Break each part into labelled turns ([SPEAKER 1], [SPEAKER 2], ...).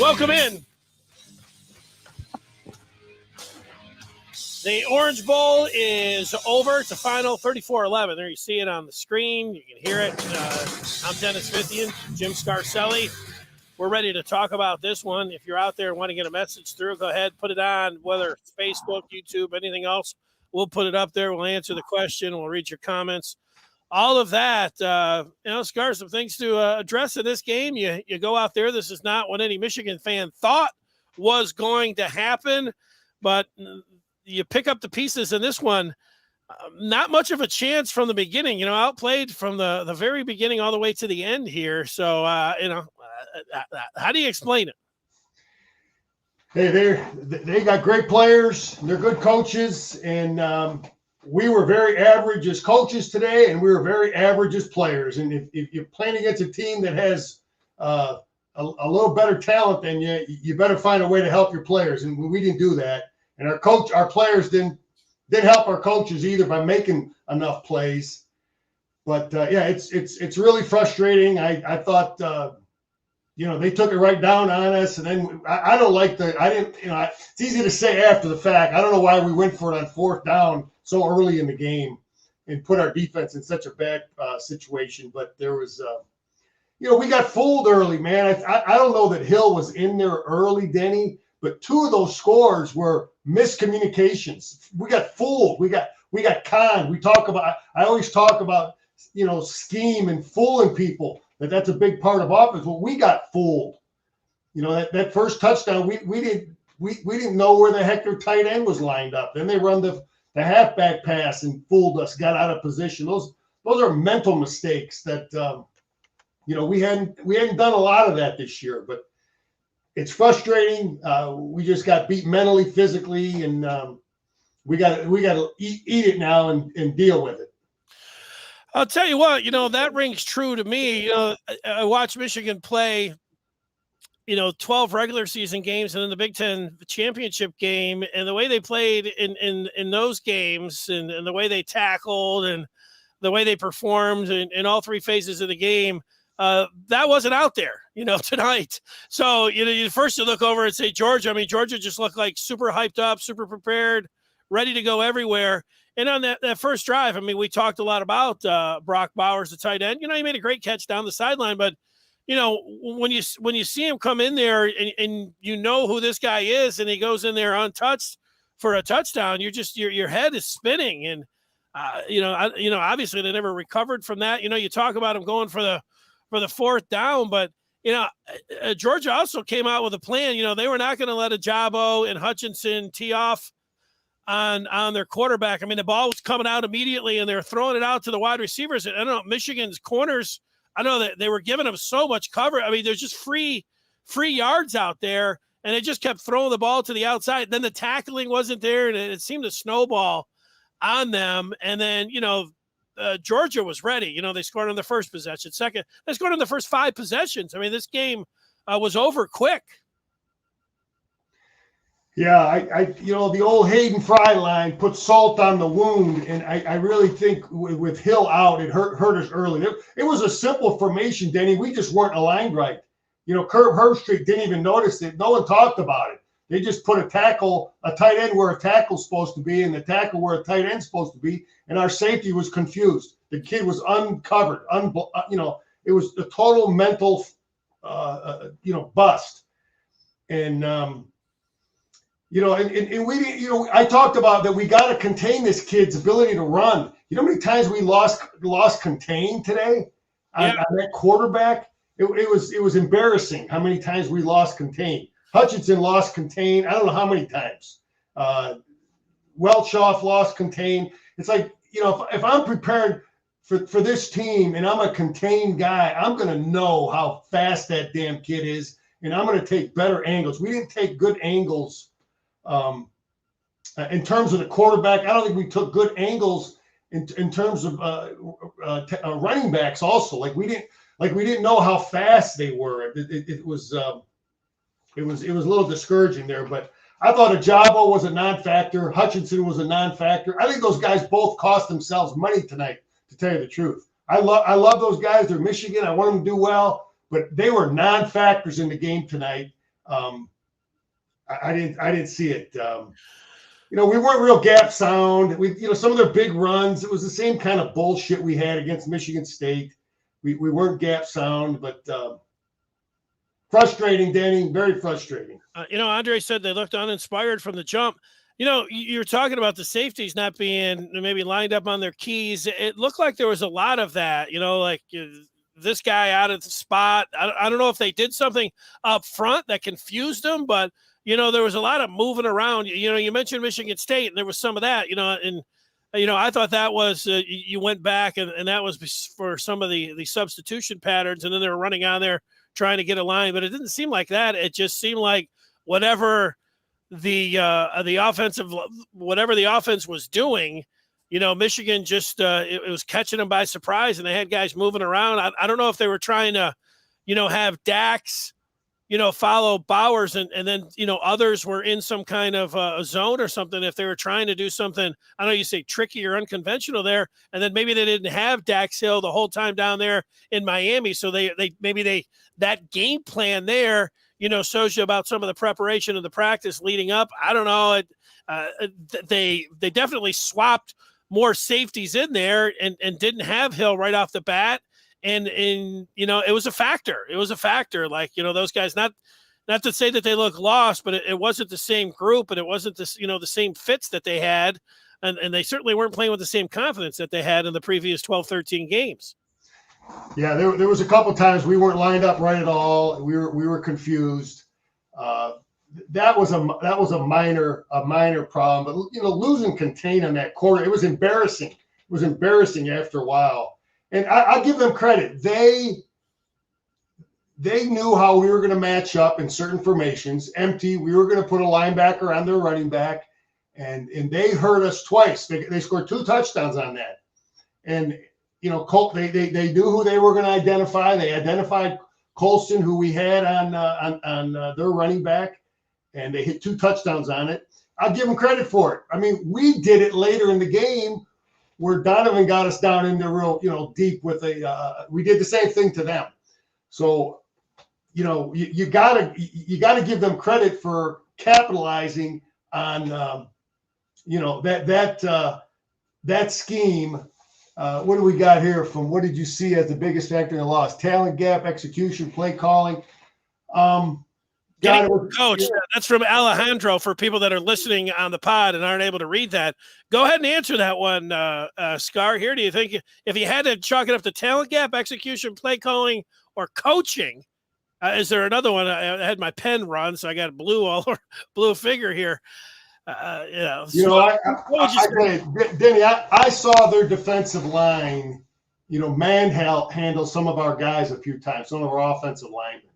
[SPEAKER 1] Welcome in. The Orange Bowl is over. It's a final 34-11. There you see it on the screen. You can hear it. I'm Dennis Fithian, Jim Scarcelli. We're ready to talk about this one. If you're out there and want to get a message through, go ahead, put it on, whether it's Facebook, YouTube, anything else. We'll put it up there. We'll answer the question. We'll read your comments. All of that, Scar, some things to address in this game. You go out there. This is not what any Michigan fan thought was going to happen, but you pick up the pieces in this one. Not much of a chance from the beginning, outplayed from the very beginning all the way to the end here. So, how do you explain it?
[SPEAKER 2] Hey, they got great players. They're good coaches, and we were very average as coaches today, and we were very average as players. And if you're playing against a team that has a little better talent than you, you better find a way to help your players. And we didn't do that. And our players didn't help our coaches either by making enough plays. But it's really frustrating. I thought they took it right down on us, and then I don't like it's easy to say after the fact. I don't know why we went for it on fourth down so early in the game and put our defense in such a bad situation. But there was, we got fooled early, man. I don't know that Hill was in there early, Denny, but two of those scores were miscommunications. We got fooled. We got conned. I always talk about, scheme and fooling people. That's a big part of offense. Well, we got fooled. That first touchdown, we didn't know where the heck their tight end was lined up. Then they run the halfback pass and fooled us, got out of position. Those are mental mistakes that we hadn't done a lot of that this year. But it's frustrating. We just got beat mentally, physically, and we got to eat it now and deal with it.
[SPEAKER 1] I'll tell you what, that rings true to me. I watched Michigan play, 12 regular season games and then the Big Ten championship game, and the way they played in those games and the way they tackled and the way they performed in all three phases of the game, that wasn't out there, tonight. So, first you look over and say Georgia. I mean, Georgia just looked like super hyped up, super prepared, ready to go everywhere. And on that first drive, I mean, we talked a lot about Brock Bowers, the tight end. He made a great catch down the sideline. But, when you see him come in there and who this guy is, and he goes in there untouched for a touchdown, your head is spinning. And, obviously they never recovered from that. You talk about him going for the fourth down, but, Georgia also came out with a plan. They were not going to let Ajabo and Hutchinson tee off on their quarterback. I mean, the ball was coming out immediately, and they're throwing it out to the wide receivers. I don't know, Michigan's corners, I know that they were giving them so much cover. I mean, there's just free yards out there, and they just kept throwing the ball to the outside. Then the tackling wasn't there, and it seemed to snowball on them. And then, Georgia was ready. They scored on the first possession. Second, they scored on the first 5 possessions. I mean, this game was over quick.
[SPEAKER 2] Yeah, the old Hayden Fry line put salt on the wound, and I really think with Hill out, it hurt us early. It was a simple formation, Denny. We just weren't aligned right. Kurt Herbstreit didn't even notice it. No one talked about it. They just put a tight end where a tackle's supposed to be, and the tackle where a tight end's supposed to be, and our safety was confused. The kid was uncovered. It was a total mental, bust. And and we didn't, I talked about that we got to contain this kid's ability to run. You know how many times we lost contain today on that quarterback? It was embarrassing how many times we lost contain. Hutchinson lost contain. I don't know how many times. Welchoff lost contain. It's like, if I'm prepared for this team and I'm a contained guy, I'm going to know how fast that damn kid is, and I'm going to take better angles. We didn't take good angles in terms of the quarterback. I don't think we took good angles in terms of running backs also. Like we didn't know how fast they were. It was a little discouraging there, but I thought Ajabo was a non-factor. Hutchinson was a non-factor. I think those guys both cost themselves money tonight, to tell you the truth. I love those guys. They're Michigan. I want them to do well, but they were non-factors in the game tonight. I didn't see it. We weren't real gap sound. Some of their big runs, it was the same kind of bullshit we had against Michigan State. We weren't gap sound, but frustrating, Danny, very frustrating.
[SPEAKER 1] Andre said they looked uninspired from the jump. You're talking about the safeties not being maybe lined up on their keys. It looked like there was a lot of that, this guy out of the spot. I don't know if they did something up front that confused them, but there was a lot of moving around. You mentioned Michigan State, and there was some of that, and I thought that was you went back and that was for some of the substitution patterns, and then they were running on there trying to get a line, but it didn't seem like that. It just seemed like whatever the offense was doing, Michigan just it was catching them by surprise, and they had guys moving around. I don't know if they were trying to, have Dax, follow Bowers and then, others were in some kind of a zone or something. If they were trying to do something, I know you say tricky or unconventional there, and then maybe they didn't have Dax Hill the whole time down there in Miami. So that game plan there, shows you about some of the preparation of the practice leading up. I don't know. They definitely swapped more safeties in there and didn't have Hill right off the bat. And it was a factor. It was a factor. Like, those guys, not to say that they look lost, but it wasn't the same group, and it wasn't the same fits that they had. And they certainly weren't playing with the same confidence that they had in the previous 12, 13 games.
[SPEAKER 2] Yeah, there was a couple times we weren't lined up right at all. We were confused. That was a minor problem. But losing contain on that quarter, it was embarrassing. It was embarrassing after a while. And I give them credit. They knew how we were going to match up in certain formations. Empty, we were going to put a linebacker on their running back, and they hurt us twice. They scored 2 touchdowns on that. And Colt, they knew who they were going to identify. They identified Colston, who we had on their running back, and they hit 2 touchdowns on it. I'll give them credit for it. I mean, we did it later in the game, where Donovan got us down into real, deep with we did the same thing to them. So, you gotta give them credit for capitalizing on, that scheme. What do we got here from, what did you see as the biggest factor in the loss? Talent gap, execution, play calling.
[SPEAKER 1] Coach, that's from Alejandro for people that are listening on the pod and aren't able to read that. Go ahead and answer that one, Scar. Here, do you think if you had to chalk it up to talent gap, execution, play calling, or coaching, is there another one? I had my pen run, so I got a blue figure here.
[SPEAKER 2] Denny, I saw their defensive line, manhandle some of our guys a few times, some of our offensive linemen.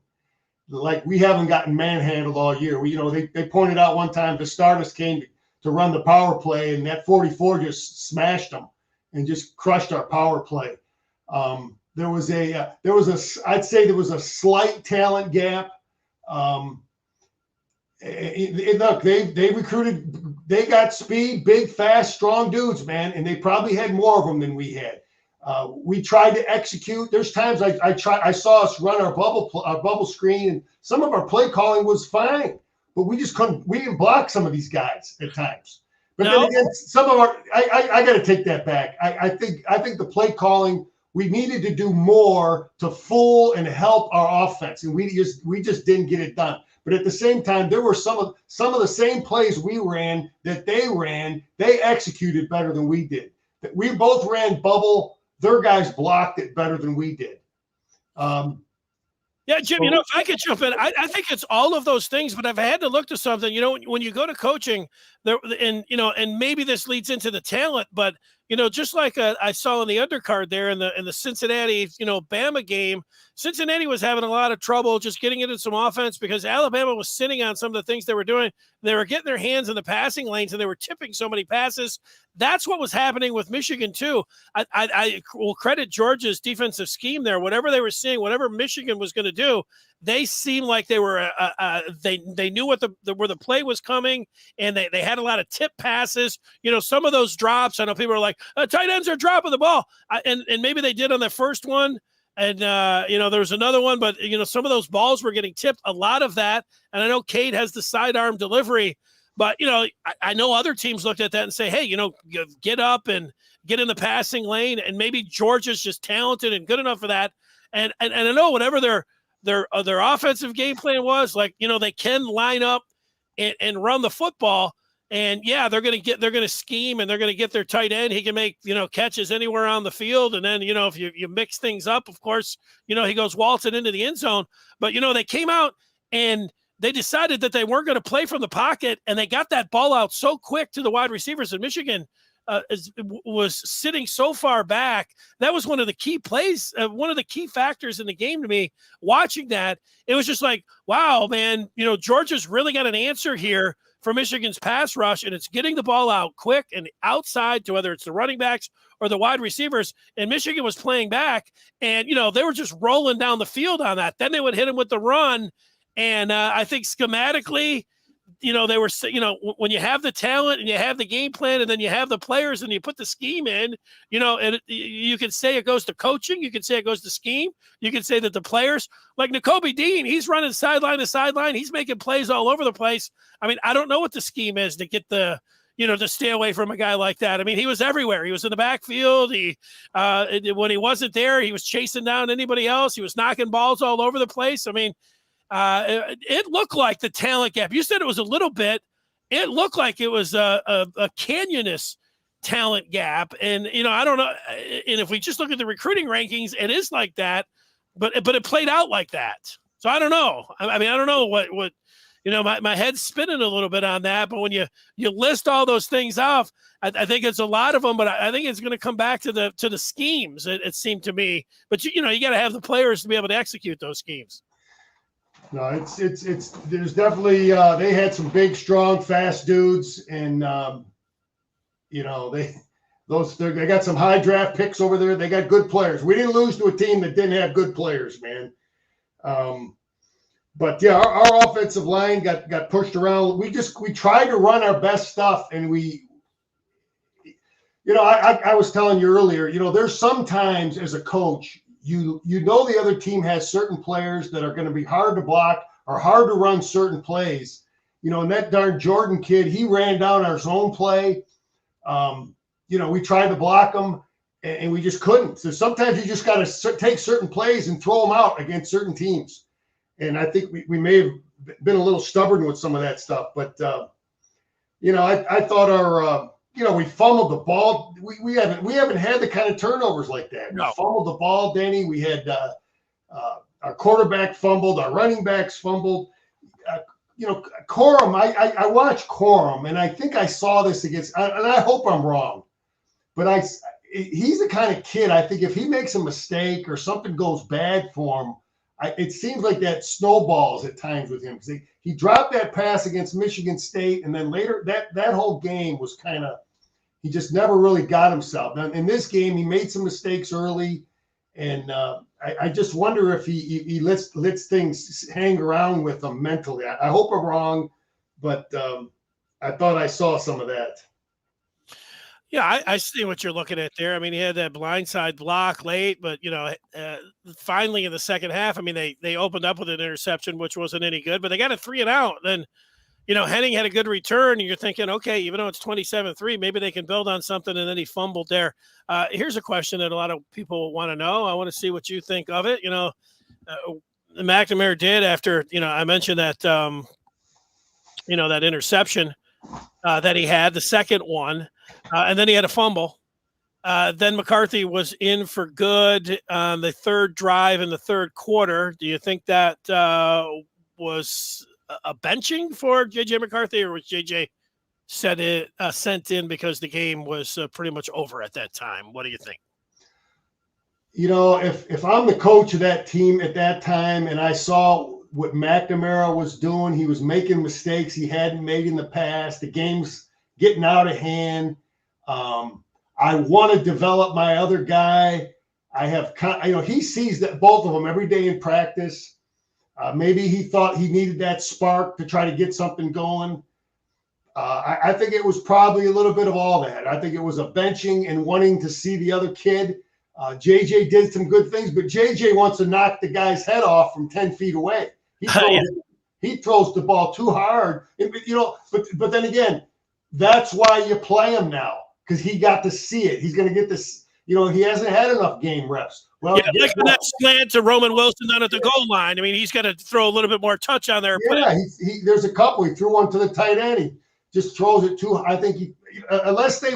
[SPEAKER 2] Like, we haven't gotten manhandled all year. They pointed out one time the starters came to run the power play, and that 44 just smashed them and just crushed our power play. I'd say there was a slight talent gap. Look, they recruited, they got speed, big, fast, strong dudes, man, and they probably had more of them than we had. We tried to execute. There's times I saw us run our bubble screen, and some of our play calling was fine, but we just couldn't. We didn't block some of these guys at times. But then again, some of our I got to take that back. I think the play calling, we needed to do more to fool and help our offense, and we just didn't get it done. But at the same time, there were some of the same plays we ran that they ran. They executed better than we did. We both ran bubble. Their guys blocked it better than we did.
[SPEAKER 1] Yeah, Jim, if I could jump in, I think it's all of those things, but I've had to look to something, when you go to coaching there, and maybe this leads into the talent, but, just like I saw in the undercard there in the Cincinnati, Bama game, Cincinnati was having a lot of trouble just getting into some offense because Alabama was sitting on some of the things they were doing. They were getting their hands in the passing lanes, and they were tipping so many passes. That's what was happening with Michigan too. I will credit Georgia's defensive scheme there. Whatever they were seeing, whatever Michigan was going to do, they seemed like they were they knew where the play was coming, and they had a lot of tip passes. Some of those drops, I know people are like, tight ends are dropping the ball, and maybe they did on the first one. And, there was another one, but, some of those balls were getting tipped, a lot of that. And I know Cade has the sidearm delivery, but, I know other teams looked at that and say, hey, get up and get in the passing lane. And maybe Georgia's just talented and good enough for that. And I know whatever their offensive game plan was, like, they can line up and run the football. And yeah, they're going to scheme, and they're going to get their tight end. He can make, catches anywhere on the field. And then, if you mix things up, of course, he goes waltzing into the end zone. But, they came out and they decided that they weren't going to play from the pocket, and they got that ball out so quick to the wide receivers. And Michigan was sitting so far back. That was one of the key plays, one of the key factors in the game to me. Watching that, it was just like, wow, man, Georgia's really got an answer here for Michigan's pass rush, and it's getting the ball out quick and outside to whether it's the running backs or the wide receivers. And Michigan was playing back, and, they were just rolling down the field on that. Then they would hit them with the run. And I think schematically, they were, when you have the talent and you have the game plan, and then you have the players and you put the scheme in, and you can say it goes to coaching. You can say it goes to scheme. You can say that the players, like Nakobe Dean, he's running sideline to sideline. He's making plays all over the place. I mean, I don't know what the scheme is to get to stay away from a guy like that. I mean, he was everywhere. He was in the backfield. When he wasn't there, he was chasing down anybody else. He was knocking balls all over the place. I mean, it looked like the talent gap. You said it was a little bit. It looked like it was a canyonous talent gap. And, I don't know. And if we just look at the recruiting rankings, it is like that, but it played out like that. So I don't know. I mean, I don't know what my head's spinning a little bit on that. But when you list all those things off, I think it's a lot of them, but I think it's going to come back to the schemes. It seemed to me, but you got to have the players to be able to execute those schemes.
[SPEAKER 2] No, it's there's definitely they had some big, strong, fast dudes, and they got some high draft picks over there. They got good players. We didn't lose to a team that didn't have good players, man. But yeah, our offensive line got pushed around. We tried to run our best stuff, and I was telling you earlier, there's sometimes as a coach, the other team has certain players that are going to be hard to block or hard to run certain plays. And that darn Jordan kid, he ran down our zone play. We tried to block him, and we just couldn't. So sometimes you just got to take certain plays and throw them out against certain teams. And I think we may have been a little stubborn with some of that stuff. But, I thought our we fumbled the ball. We haven't had the kind of turnovers like that.
[SPEAKER 1] No.
[SPEAKER 2] We fumbled the ball, Denny. We had our quarterback fumbled, our running backs fumbled. Corum. I watched Corum, and I think I saw this against. And I hope I'm wrong, but he's the kind of kid. I think if he makes a mistake or something goes bad for him, it seems like that snowballs at times with him, because he dropped that pass against Michigan State, and then later that whole game was kind of. He just never really got himself. Now, in this game, he made some mistakes early, and I just wonder if he lets things hang around with him mentally. I hope I'm wrong, but I thought I saw some of that.
[SPEAKER 1] Yeah, I see what you're looking at there. I mean, he had that blindside block late, but, finally in the second half, I mean, they opened up with an interception, which wasn't any good, but they got a 3-and-out. Then Henning had a good return, and you're thinking, okay, even though it's 27-3, maybe they can build on something, and then he fumbled there. Here's a question that a lot of people want to know. I want to see what you think of it. McNamara did after, I mentioned that, that interception that he had, the second one, and then he had a fumble. Then McCarthy was in for good on the third drive in the third quarter. Do you think that was a benching for J.J. McCarthy, or was J.J. sent in because the game was pretty much over at that time? What do you think?
[SPEAKER 2] If I'm the coach of that team at that time and I saw what McNamara was doing, he was making mistakes he hadn't made in the past. The game's getting out of hand. I want to develop my other guy. He sees that both of them every day in practice. Maybe he thought he needed that spark to try to get something going. I think it was probably a little bit of all that. I think it was a benching and wanting to see the other kid JJ did some good things, but JJ wants to knock the guy's head off from 10 feet away. He throws the ball too hard. But then again, that's why you play him now, because he got to see it. He's going to get this. He hasn't had enough game reps. Well,
[SPEAKER 1] like that slant to Roman Wilson down at the goal line. I mean, he's got to throw a little bit more touch on there.
[SPEAKER 2] Yeah, there's a couple. He threw one to the tight end. He just throws it too. I think unless they,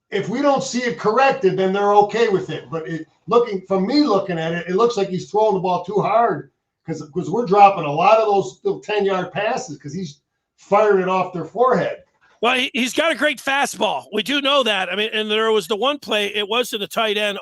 [SPEAKER 2] if we don't see it corrected, then they're okay with it. But looking at it, it looks like he's throwing the ball too hard because we're dropping a lot of those little 10-yard passes because he's firing it off their forehead.
[SPEAKER 1] Well, he's got a great fastball. We do know that. I mean, and there was the one play, it was to the tight end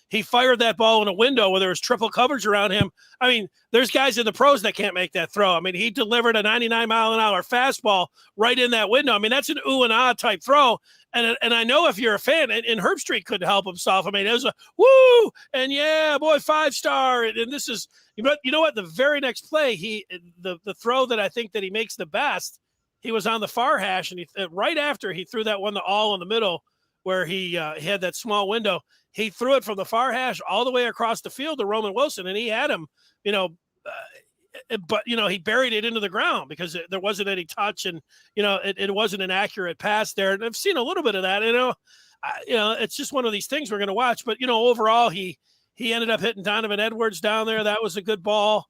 [SPEAKER 1] he fired that ball in a window where there was triple coverage around him. I mean, there's guys in the pros that can't make that throw. I mean, he delivered a 99-mile-an-hour fastball right in that window. I mean, that's an ooh and ah type throw. And I know if you're a fan, and Herb Street couldn't help himself. I mean, it was a woo, and yeah, boy, 5-star. And this is, you know what? The very next play, the throw that I think that he makes the best, he was on the far hash, and right after he threw that one to all in the middle where he had that small window, he threw it from the far hash all the way across the field to Roman Wilson, and he had him, but he buried it into the ground because there wasn't any touch, and it wasn't an accurate pass there. And I've seen a little bit of that. It's just one of these things we're going to watch. But overall, he ended up hitting Donovan Edwards down there. That was a good ball.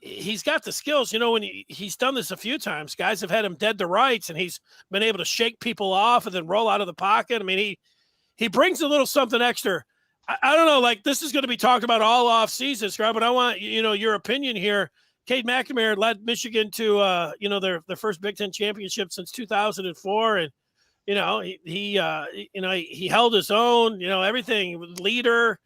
[SPEAKER 1] He's got the skills. When he's done this a few times, guys have had him dead to rights, and he's been able to shake people off and then roll out of the pocket. I mean, he brings a little something extra. I don't know, like this is going to be talked about all off season, Scar, but I want, your opinion here. Cade McNamara led Michigan to, their first Big Ten championship since 2004. And, he held his own, everything, leader,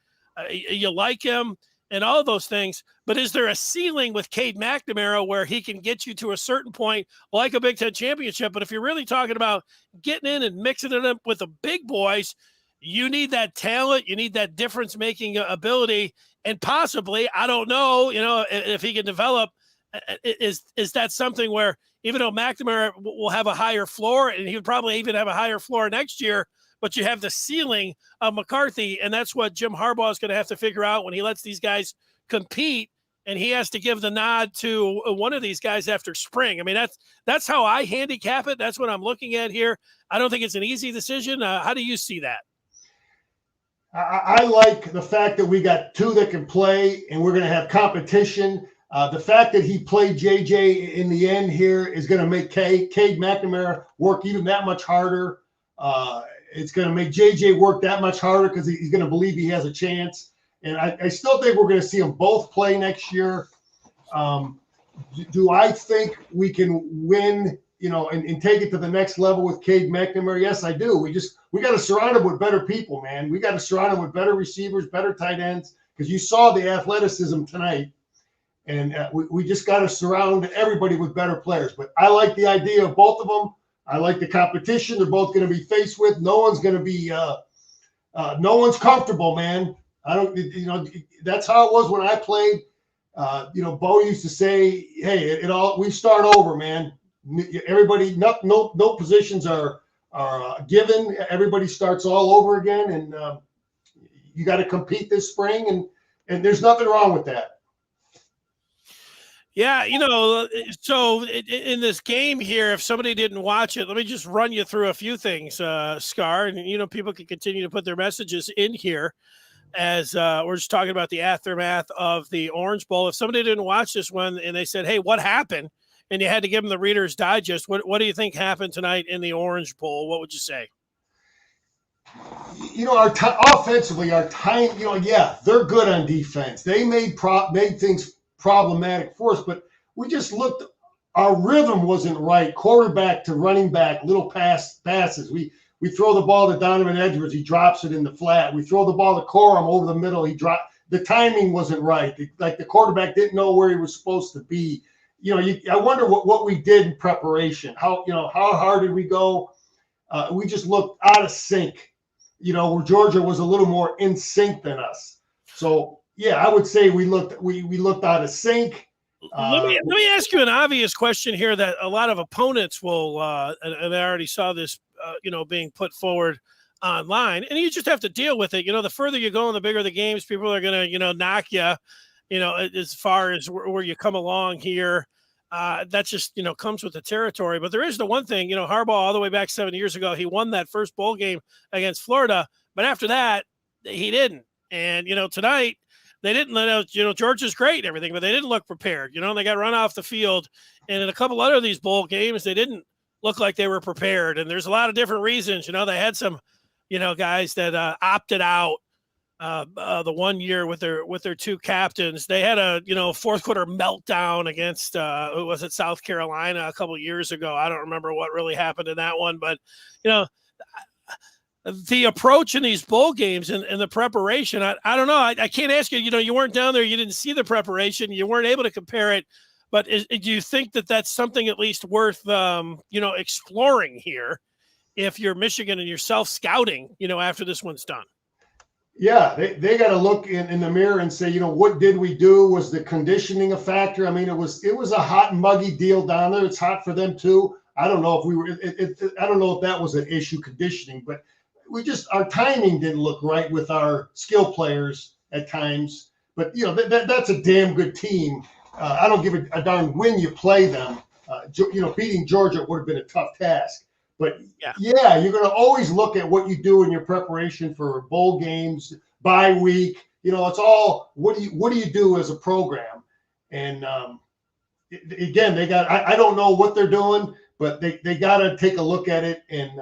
[SPEAKER 1] you like him and all of those things. But is there a ceiling with Cade McNamara where he can get you to a certain point like a Big Ten championship? But if you're really talking about getting in and mixing it up with the big boys, you need that talent, you need that difference-making ability, and possibly, I don't know, if he can develop, is that something where even though McNamara will have a higher floor, and he would probably even have a higher floor next year, but you have the ceiling of McCarthy, and that's what Jim Harbaugh is going to have to figure out when he lets these guys compete, and he has to give the nod to one of these guys after spring. I mean, that's how I handicap it. That's what I'm looking at here. I don't think it's an easy decision. How do you see that?
[SPEAKER 2] I like the fact that we got two that can play, and we're going to have competition. The fact that he played JJ in the end here is going to make Cade McNamara work even that much harder. It's going to make JJ work that much harder because he's going to believe he has a chance. And I still think we're going to see them both play next year. Do I think we can win, and take it to the next level with Cade McNamara? Yes, I do. We got to surround him with better people, man. We got to surround him with better receivers, better tight ends, because you saw the athleticism tonight. And we just got to surround everybody with better players. But I like the idea of both of them. I like the competition they're both going to be faced with. No one's going to be no one's comfortable, man. I don't, that's how it was when I played. Bo used to say, hey, we start over, man. Everybody, no positions are given. Everybody starts all over again. And you got to compete this spring. And there's nothing wrong with that.
[SPEAKER 1] Yeah, so in this game here, if somebody didn't watch it, let me just run you through a few things, Scar. And, people can continue to put their messages in here as we're just talking about the aftermath of the Orange Bowl. If somebody didn't watch this one and they said, hey, what happened? And you had to give them the Reader's Digest, what do you think happened tonight in the Orange Bowl? What would you say?
[SPEAKER 2] Offensively, our time, they're good on defense. They made things problematic for us, but we just looked, our rhythm wasn't right. Quarterback to running back, little passes. We throw the ball to Donovan Edwards, he drops it in the flat. We throw the ball to Corum over the middle, the timing wasn't right. The quarterback didn't know where he was supposed to be. I wonder what we did in preparation. How hard did we go? We just looked out of sync, where Georgia was a little more in sync than us. So yeah, I would say we looked out of sync.
[SPEAKER 1] Let me ask you an obvious question here that a lot of opponents will, and I already saw this, being put forward online, and you just have to deal with it. The further you go and the bigger the games, people are going to, knock you, as far as where you come along here. That just, comes with the territory. But there is the one thing, Harbaugh, all the way back 7 years ago, he won that first bowl game against Florida. But after that, he didn't. And, tonight, they didn't let out, Georgia's great and everything, but they didn't look prepared. They got run off the field. And in a couple other of these bowl games, they didn't look like they were prepared. And there's a lot of different reasons. They had some, guys that opted out the 1 year with their two captains. They had a fourth quarter meltdown against was it South Carolina a couple of years ago. I don't remember what really happened in that one, but the approach in these bowl games and the preparation, I don't know. I can't ask you. You weren't down there. You didn't see the preparation. You weren't able to compare it. But do you think that that's something at least worth exploring here if you're Michigan and you're self-scouting after this one's done?
[SPEAKER 2] Yeah, they got to look in the mirror and say, what did we do? Was the conditioning a factor? I mean, it was a hot and muggy deal down there. It's hot for them too. I don't know if we were. I don't know if that was an issue, conditioning, but our timing didn't look right with our skill players at times. But that's a damn good team. I don't give a darn when you play them. Beating Georgia would have been a tough task. But yeah, you're going to always look at what you do in your preparation for bowl games, bye week. It's all what do you do as a program? And again, they got. I don't know what they're doing, but they got to take a look at it and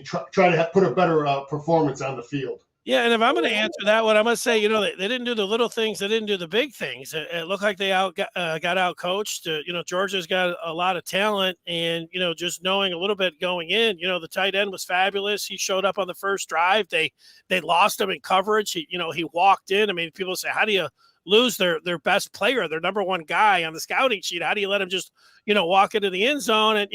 [SPEAKER 2] try to put a better performance on the field.
[SPEAKER 1] Yeah, and if I'm going to answer that one, I'm going to say, they didn't do the little things. They didn't do the big things. It looked like they got out coached. Georgia's got a lot of talent, and, just knowing a little bit going in, the tight end was fabulous. He showed up on the first drive. They lost him in coverage. He walked in. I mean, people say, how do you lose their best player, their number one guy on the scouting sheet? How do you let him just, walk into the end zone? And,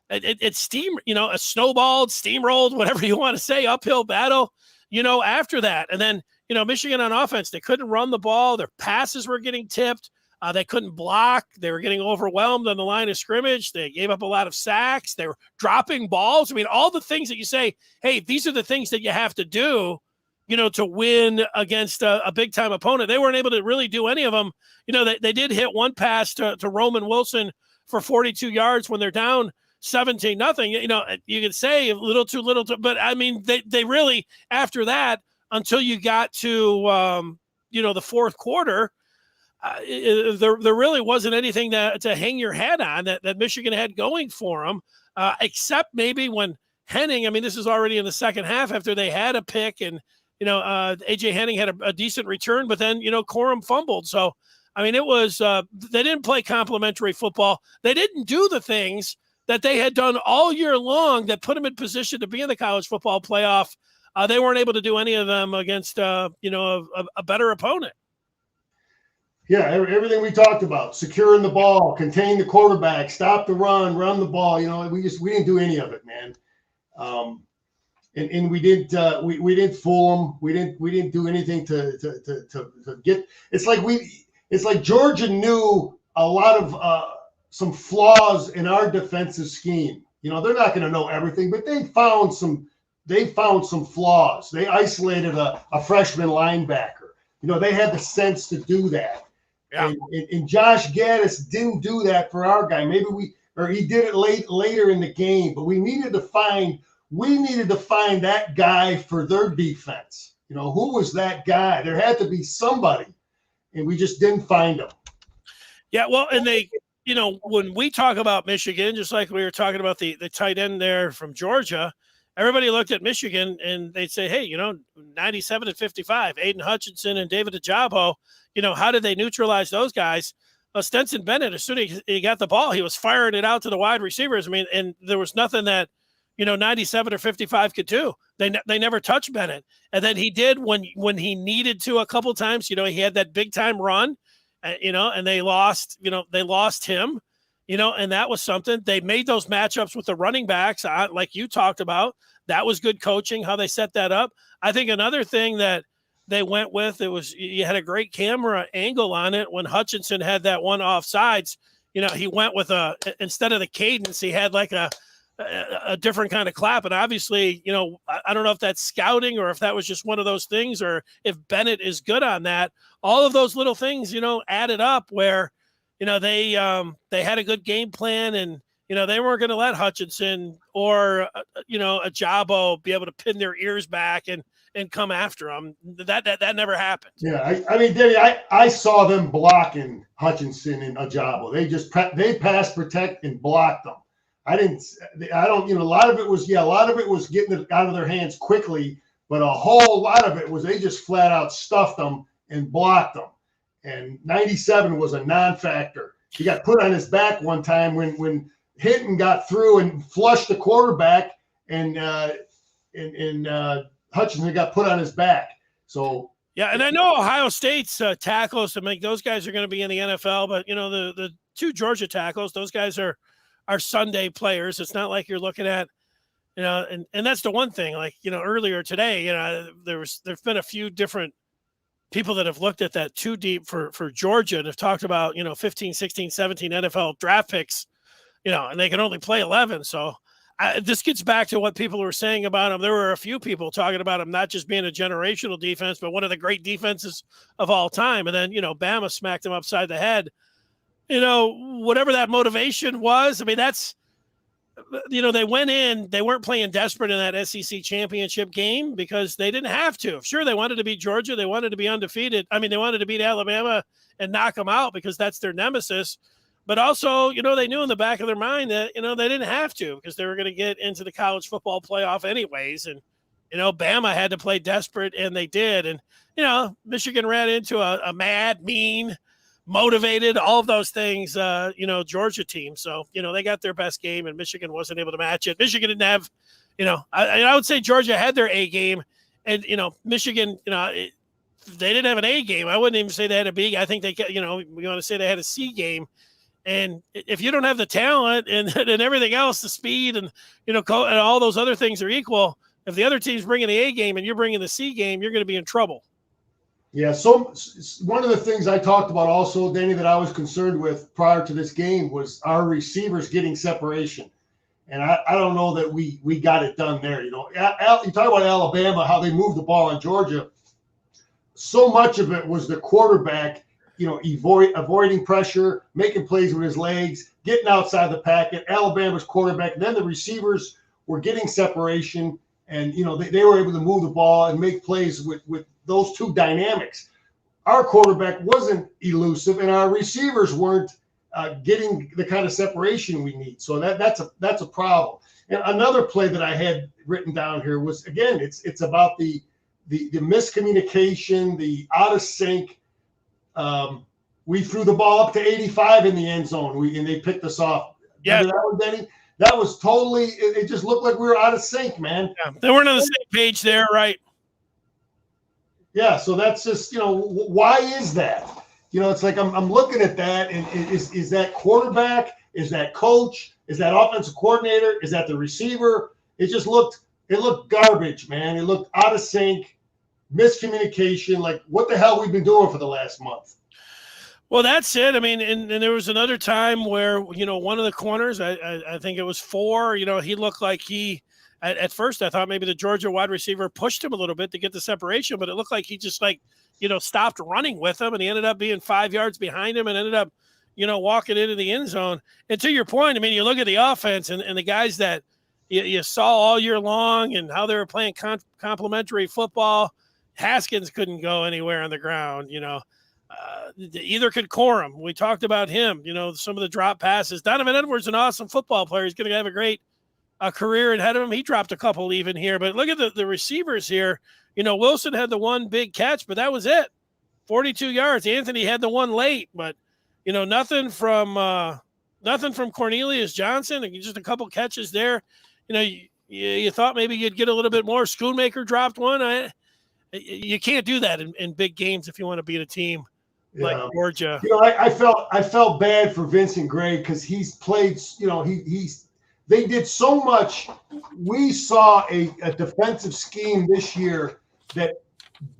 [SPEAKER 1] it's a snowballed, steamrolled, whatever you want to say, uphill battle, after that. And then, Michigan on offense, they couldn't run the ball. Their passes were getting tipped. They couldn't block. They were getting overwhelmed on the line of scrimmage. They gave up a lot of sacks. They were dropping balls. I mean, all the things that you say, hey, these are the things that you have to do, to win against a big-time opponent. They weren't able to really do any of them. They did hit one pass to Roman Wilson for 42 yards when they're down 17-0. You could say a little too little, but I mean, they really, after that, until you got to, the fourth quarter, there really wasn't anything to hang your hat on that Michigan had going for them, except maybe when Henning, I mean, this is already in the second half after they had a pick and, AJ Henning had a decent return, but then, Corum fumbled. So, I mean, it was, they didn't play complimentary football. They didn't do the things that they had done all year long that put them in position to be in the college football playoff. They weren't able to do any of them against, a better opponent.
[SPEAKER 2] Yeah, everything we talked about, securing the ball, contain the quarterback, stop the run the ball. We didn't do any of it, man. And we didn't we didn't fool them. We didn't do anything to get. It's like Georgia knew a lot of some flaws in our defensive scheme. They're not going to know everything, but they found some flaws. They isolated a freshman linebacker. They had the sense to do that. Yeah. And Josh Gaddis didn't do that for our guy. Maybe he did it later in the game, but we needed to find that guy for their defense. Who was that guy? There had to be somebody, and we just didn't find him.
[SPEAKER 1] Yeah, well, and they when we talk about Michigan, just like we were talking about the tight end there from Georgia, everybody looked at Michigan and they'd say, hey, 97-55, Aiden Hutchinson and David Ajabo, how did they neutralize those guys? Stenson Bennett, as soon as he got the ball, he was firing it out to the wide receivers. I mean, and there was nothing that, 97 or 55 could do. They never touched Bennett. And then he did when he needed to a couple times. He had that big time run. And they lost him, and that was something. They made those matchups with the running backs, like you talked about. That was good coaching, how they set that up. I think another thing that they went with, you had a great camera angle on it when Hutchinson had that one offsides. He went with instead of the cadence, he had like a a different kind of clap. And obviously, you know, I don't know if that's scouting or if that was just one of those things, or if Bennett is good on that. All of those little things, you know, added up where, you know, they had a good game plan, and, you know, they weren't going to let Hutchinson or, you know, a Jabo be able to pin their ears back and come after them. That never happened.
[SPEAKER 2] Yeah, I mean, Denny, I saw them blocking Hutchinson and Ajabo. They pass protect and blocked them. I don't, you know, a lot of it was getting it out of their hands quickly, but a whole lot of it was they just flat out stuffed them and blocked them. And 97 was a non-factor. He got put on his back one time when Hinton got through and flushed the quarterback, and Hutchinson got put on his back. So
[SPEAKER 1] yeah, and I know Ohio State's tackles, to make those guys are going to be in the NFL, but, you know, the two Georgia tackles, those guys are Sunday players. It's not like you're looking at, you know, and that's the one thing, like, you know, earlier today, you know, there's been a few different people that have looked at that too deep for Georgia and have talked about, you know, 15, 16, 17 NFL draft picks, you know, and they can only play 11. So this gets back to what people were saying about him. There were a few people talking about him not just being a generational defense, but one of the great defenses of all time. And then, you know, Bama smacked him upside the head. You know, whatever that motivation was, I mean, that's, you know, they went in, they weren't playing desperate in that SEC championship game because they didn't have to. Sure, they wanted to beat Georgia. They wanted to be undefeated. I mean, they wanted to beat Alabama and knock them out because that's their nemesis. But also, you know, they knew in the back of their mind that, you know, they didn't have to because they were going to get into the college football playoff anyways. And, you know, Bama had to play desperate, and they did. And, you know, Michigan ran into a mad, mean, motivated, all of those things, you know, Georgia team. So, you know, they got their best game, and Michigan wasn't able to match it. Michigan didn't have, you know, I would say Georgia had their A game, and, you know, Michigan, you know, they didn't have an A game. I wouldn't even say they had a B. I think they, you know, we want to say they had a C game. And if you don't have the talent and everything else, the speed and, you know, and all those other things are equal, if the other team's bringing the A game and you're bringing the C game, you're going to be in trouble.
[SPEAKER 2] Yeah, so one of the things I talked about also, Danny, that I was concerned with prior to this game was our receivers getting separation. And I don't know that we got it done there. You know, you talk about Alabama, how they moved the ball in Georgia. So much of it was the quarterback, you know, avoiding pressure, making plays with his legs, getting outside the packet. Alabama's quarterback. Then the receivers were getting separation, and, you know, they were able to move the ball and make plays with those two dynamics. Our quarterback wasn't elusive, and our receivers weren't getting the kind of separation we need. So that's a problem. And another play that I had written down here was, again, it's about the miscommunication, the out of sync. We threw the ball up to 85 in the end zone, and they picked us off.
[SPEAKER 1] Yeah,
[SPEAKER 2] remember that one, Denny? That was totally. It just looked like we were out of sync, man.
[SPEAKER 1] Yeah, they weren't on the same page there, right?
[SPEAKER 2] Yeah, so that's just, you know, why is that? You know, it's like I'm looking at that, and is that quarterback? Is that coach? Is that offensive coordinator? Is that the receiver? It looked garbage, man. It looked out of sync, miscommunication. Like, what the hell we've been doing for the last month?
[SPEAKER 1] Well, that's it. I mean, and there was another time where, you know, one of the corners, I think it was 4, you know, he looked like at first I thought maybe the Georgia wide receiver pushed him a little bit to get the separation, but it looked like he just, like, you know, stopped running with him, and he ended up being 5 yards behind him and ended up, you know, walking into the end zone. And to your point, I mean, you look at the offense and the guys that you saw all year long and how they were playing complementary football. Haskins couldn't go anywhere on the ground, you know. Either could Corum. We talked about him, you know, some of the drop passes. Donovan Edwards, an awesome football player. He's going to have a great career ahead of him. He dropped a couple even here, but look at the receivers here. You know, Wilson had the one big catch, but that was it. 42 yards. Anthony had the one late, but, you know, nothing from Cornelius Johnson. And just a couple catches there. You know, you thought maybe you'd get a little bit more. Schoonmaker dropped one. You can't do that in big games if you want to beat a team like Georgia.
[SPEAKER 2] You know, I felt bad for Vincent Gray because he's played. You know, they did so much. We saw a defensive scheme this year that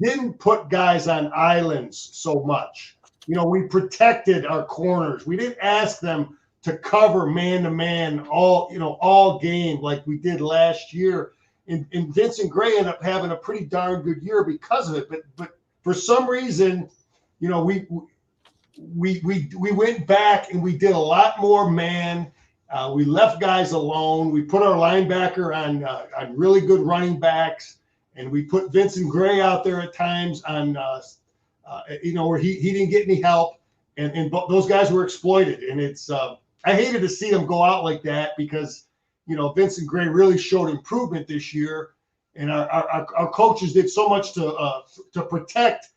[SPEAKER 2] didn't put guys on islands so much. You know, we protected our corners. We didn't ask them to cover man-to-man all game like we did last year. And Vincent Gray ended up having a pretty darn good year because of it. But for some reason, we went back and we did a lot more man. We left guys alone. We put our linebacker on really good running backs, and we put Vincent Gray out there at times on where he didn't get any help, and those guys were exploited. And it's I hated to see them go out like that because Vincent Gray really showed improvement this year, and our coaches did so much to protect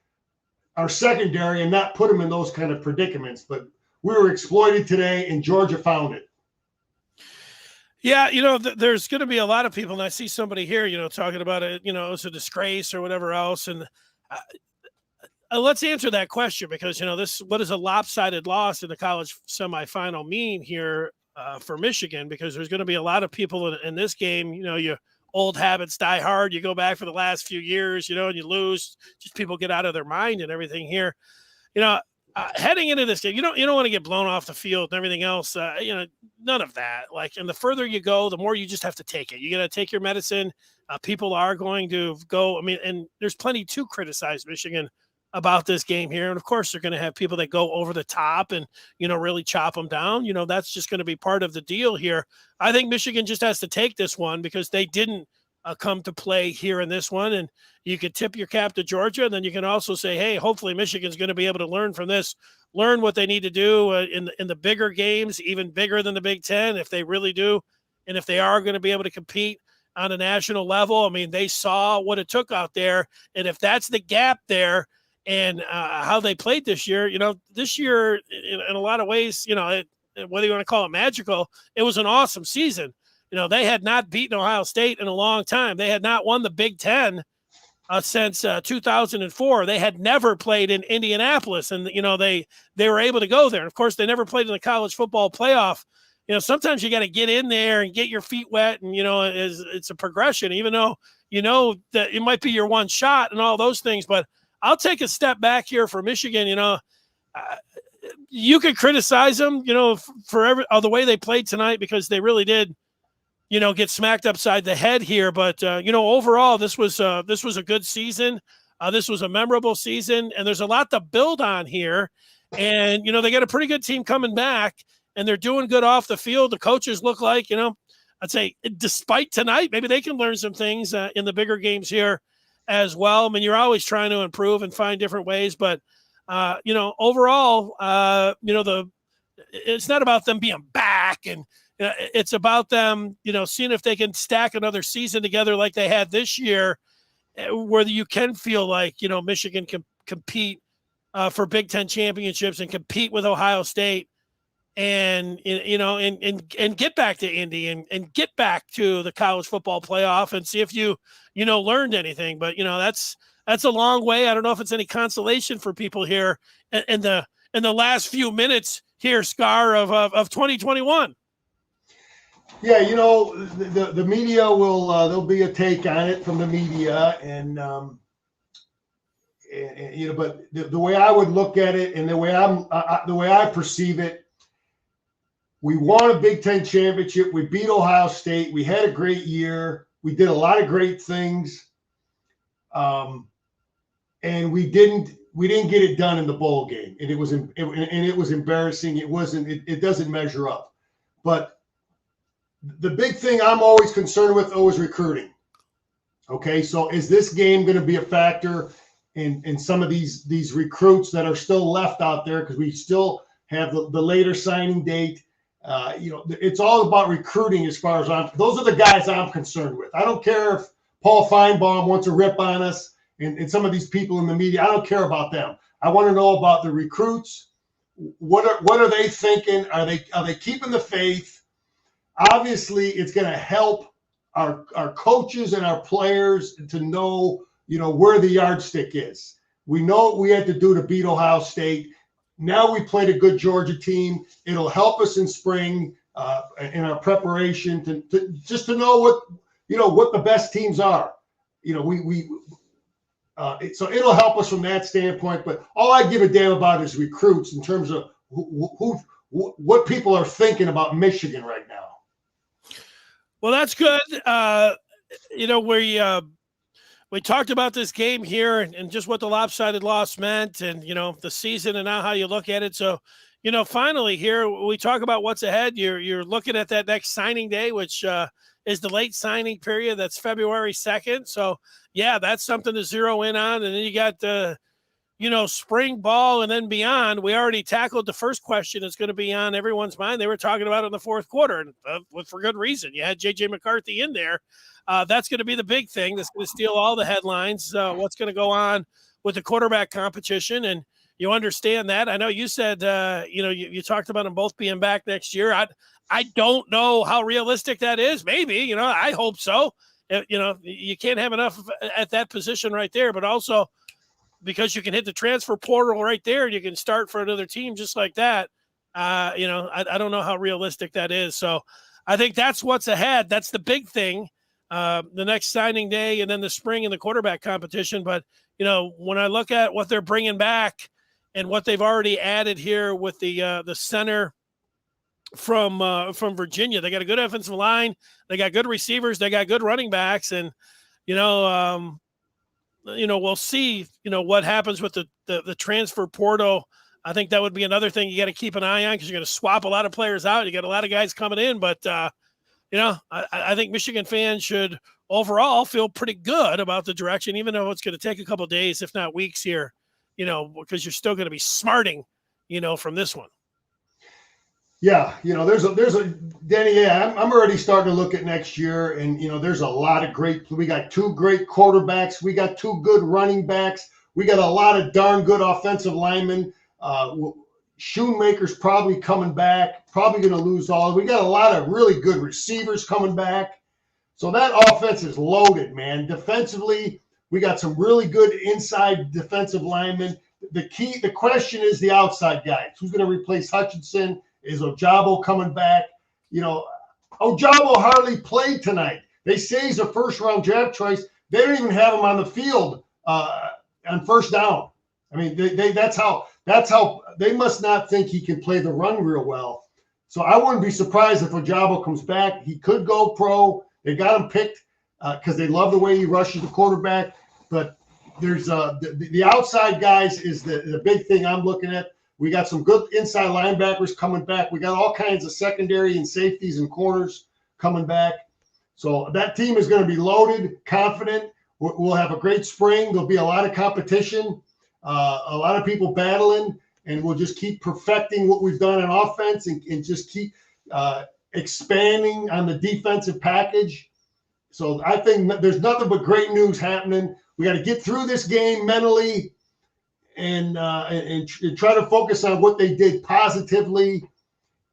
[SPEAKER 2] our secondary and not put them in those kind of predicaments. But we were exploited today, and Georgia found it.
[SPEAKER 1] Yeah, there's going to be a lot of people, and I see somebody here, talking about it, it's a disgrace or whatever else. And let's answer that question because, what does a lopsided loss in the college semifinal mean here for Michigan? Because there's going to be a lot of people in this game, your old habits die hard. You go back for the last few years, and you lose, just people get out of their mind and everything here. Heading into this game, you don't want to get blown off the field and everything else. None of that. And the further you go, the more you just have to take it. You got to take your medicine. People are going to go. And there's plenty to criticize Michigan about this game here. And of course, they're going to have people that go over the top and, really chop them down. That's just going to be part of the deal here. I think Michigan just has to take this one because they didn't come to play here in this one. And you could tip your cap to Georgia. And then you can also say, hey, hopefully Michigan's going to be able to learn from this, learn what they need to do in the bigger games, even bigger than the Big Ten, if they really do. And if they are going to be able to compete on a national level, they saw what it took out there. And if that's the gap there and how they played this year, this year in a lot of ways, whether you want to call it magical, it was an awesome season. They had not beaten Ohio State in a long time. They had not won the Big Ten since 2004. They had never played in Indianapolis, and they were able to go there. And of course, they never played in the college football playoff. Sometimes you got to get in there and get your feet wet, and it's a progression. Even though that it might be your one shot and all those things, but I'll take a step back here for Michigan. You could criticize them, for the way they played tonight because they really did. Get smacked upside the head here. But, overall, this was a good season. This was a memorable season, and there's a lot to build on here. And, they got a pretty good team coming back, and they're doing good off the field. The coaches look like, I'd say despite tonight, maybe they can learn some things in the bigger games here as well. You're always trying to improve and find different ways. But, overall, it's not about them being back and, it's about them, seeing if they can stack another season together like they had this year, where you can feel like, Michigan can compete for Big Ten championships and compete with Ohio State and get back to Indy and get back to the college football playoff and see if you learned anything. But, that's a long way. I don't know if it's any consolation for people here in the last few minutes here, Scar, of 2021.
[SPEAKER 2] Yeah, the media will there'll be a take on it from the media, and but the way I would look at it and the way I perceive it, we won a Big Ten championship. We beat Ohio State. We had a great year. We did a lot of great things, and we didn't get it done in the bowl game, and it was embarrassing. It doesn't measure up, but. The big thing I'm always concerned with, is recruiting. Okay, so is this game going to be a factor in some of these recruits that are still left out there because we still have the later signing date? It's all about recruiting as far as those are the guys I'm concerned with. I don't care if Paul Feinbaum wants to rip on us and some of these people in the media. I don't care about them. I want to know about the recruits. What are they thinking? Are they keeping the faith? Obviously, it's going to help our coaches and our players to know, where the yardstick is. We know what we had to do to beat Ohio State. Now we played a good Georgia team. It'll help us in spring in our preparation to know what the best teams are. So it'll help us from that standpoint. But all I give a damn about is recruits in terms of what people are thinking about Michigan right now.
[SPEAKER 1] Well, that's good. We talked about this game here and just what the lopsided loss meant and, the season and now how you look at it. So, finally here we talk about what's ahead. You're looking at that next signing day, which is the late signing period. That's February 2nd. So, yeah, that's something to zero in on. And then you got spring ball and then beyond. We already tackled the first question that's going to be on everyone's mind. They were talking about it in the fourth quarter, and for good reason. You had J.J. McCarthy in there. That's going to be the big thing that's going to steal all the headlines. What's going to go on with the quarterback competition, and you understand that. I know you said, you talked about them both being back next year. I don't know how realistic that is. Maybe, I hope so. You can't have enough at that position right there, but also because you can hit the transfer portal right there and you can start for another team just like that. I don't know how realistic that is. So I think that's what's ahead. That's the big thing. The next signing day and then the spring and the quarterback competition. But, when I look at what they're bringing back and what they've already added here with the center from Virginia, they got a good offensive line. They got good receivers. They got good running backs. And, we'll see, what happens with the transfer portal. I think that would be another thing you got to keep an eye on because you're going to swap a lot of players out. You got a lot of guys coming in, but, I think Michigan fans should overall feel pretty good about the direction, even though it's going to take a couple of days, if not weeks here, because you're still going to be smarting, from this one.
[SPEAKER 2] Yeah, there's a Danny. Yeah, I'm already starting to look at next year, and there's a lot of we got two great quarterbacks, we got two good running backs, we got a lot of darn good offensive linemen. Shoemaker's probably coming back, probably going to lose all. We got a lot of really good receivers coming back, so that offense is loaded, man. Defensively, we got some really good inside defensive linemen. The question is the outside guys. Who's going to replace Hutchinson? Is Ojabo coming back? Ojabo hardly played tonight. They say he's a first-round draft choice. They don't even have him on the field on first down. I mean, that's how they must not think he can play the run real well. So I wouldn't be surprised if Ojabo comes back. He could go pro. They got him picked because they love the way he rushes the quarterback. But there's the outside guys is the big thing I'm looking at. We got some good inside linebackers coming back. We got all kinds of secondary and safeties and corners coming back. So that team is going to be loaded, confident. We'll have a great spring. There'll be a lot of competition, a lot of people battling, and we'll just keep perfecting what we've done on offense and just keep expanding on the defensive package. So I think there's nothing but great news happening. We got to get through this game mentally and try to focus on what they did positively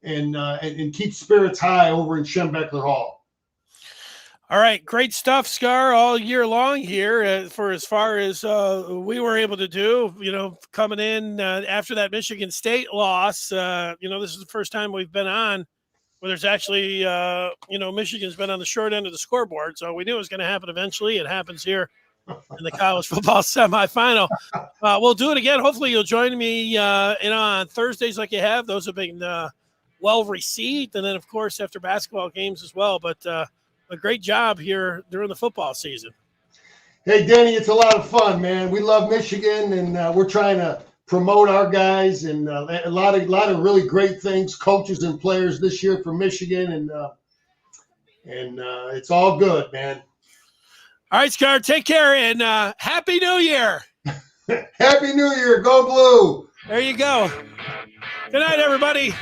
[SPEAKER 2] and keep spirits high over in Schembechler Hall.
[SPEAKER 1] All right, great stuff, Scar, all year long here for as far as we were able to do, coming in after that Michigan State loss. This is the first time we've been on where there's actually, Michigan's been on the short end of the scoreboard. So we knew it was going to happen eventually. It happens here in the college football semifinal. We'll do it again. Hopefully you'll join me, on Thursdays like you have. Those have been well received. And then, of course, after basketball games as well. But a great job here during the football season.
[SPEAKER 2] Hey, Denny, it's a lot of fun, man. We love Michigan, and we're trying to promote our guys and a lot of really great things, coaches and players this year for Michigan, and it's all good, man.
[SPEAKER 1] All right, Scar, take care, and Happy New Year.
[SPEAKER 2] Happy New Year. Go Blue.
[SPEAKER 1] There you go. Good night, everybody.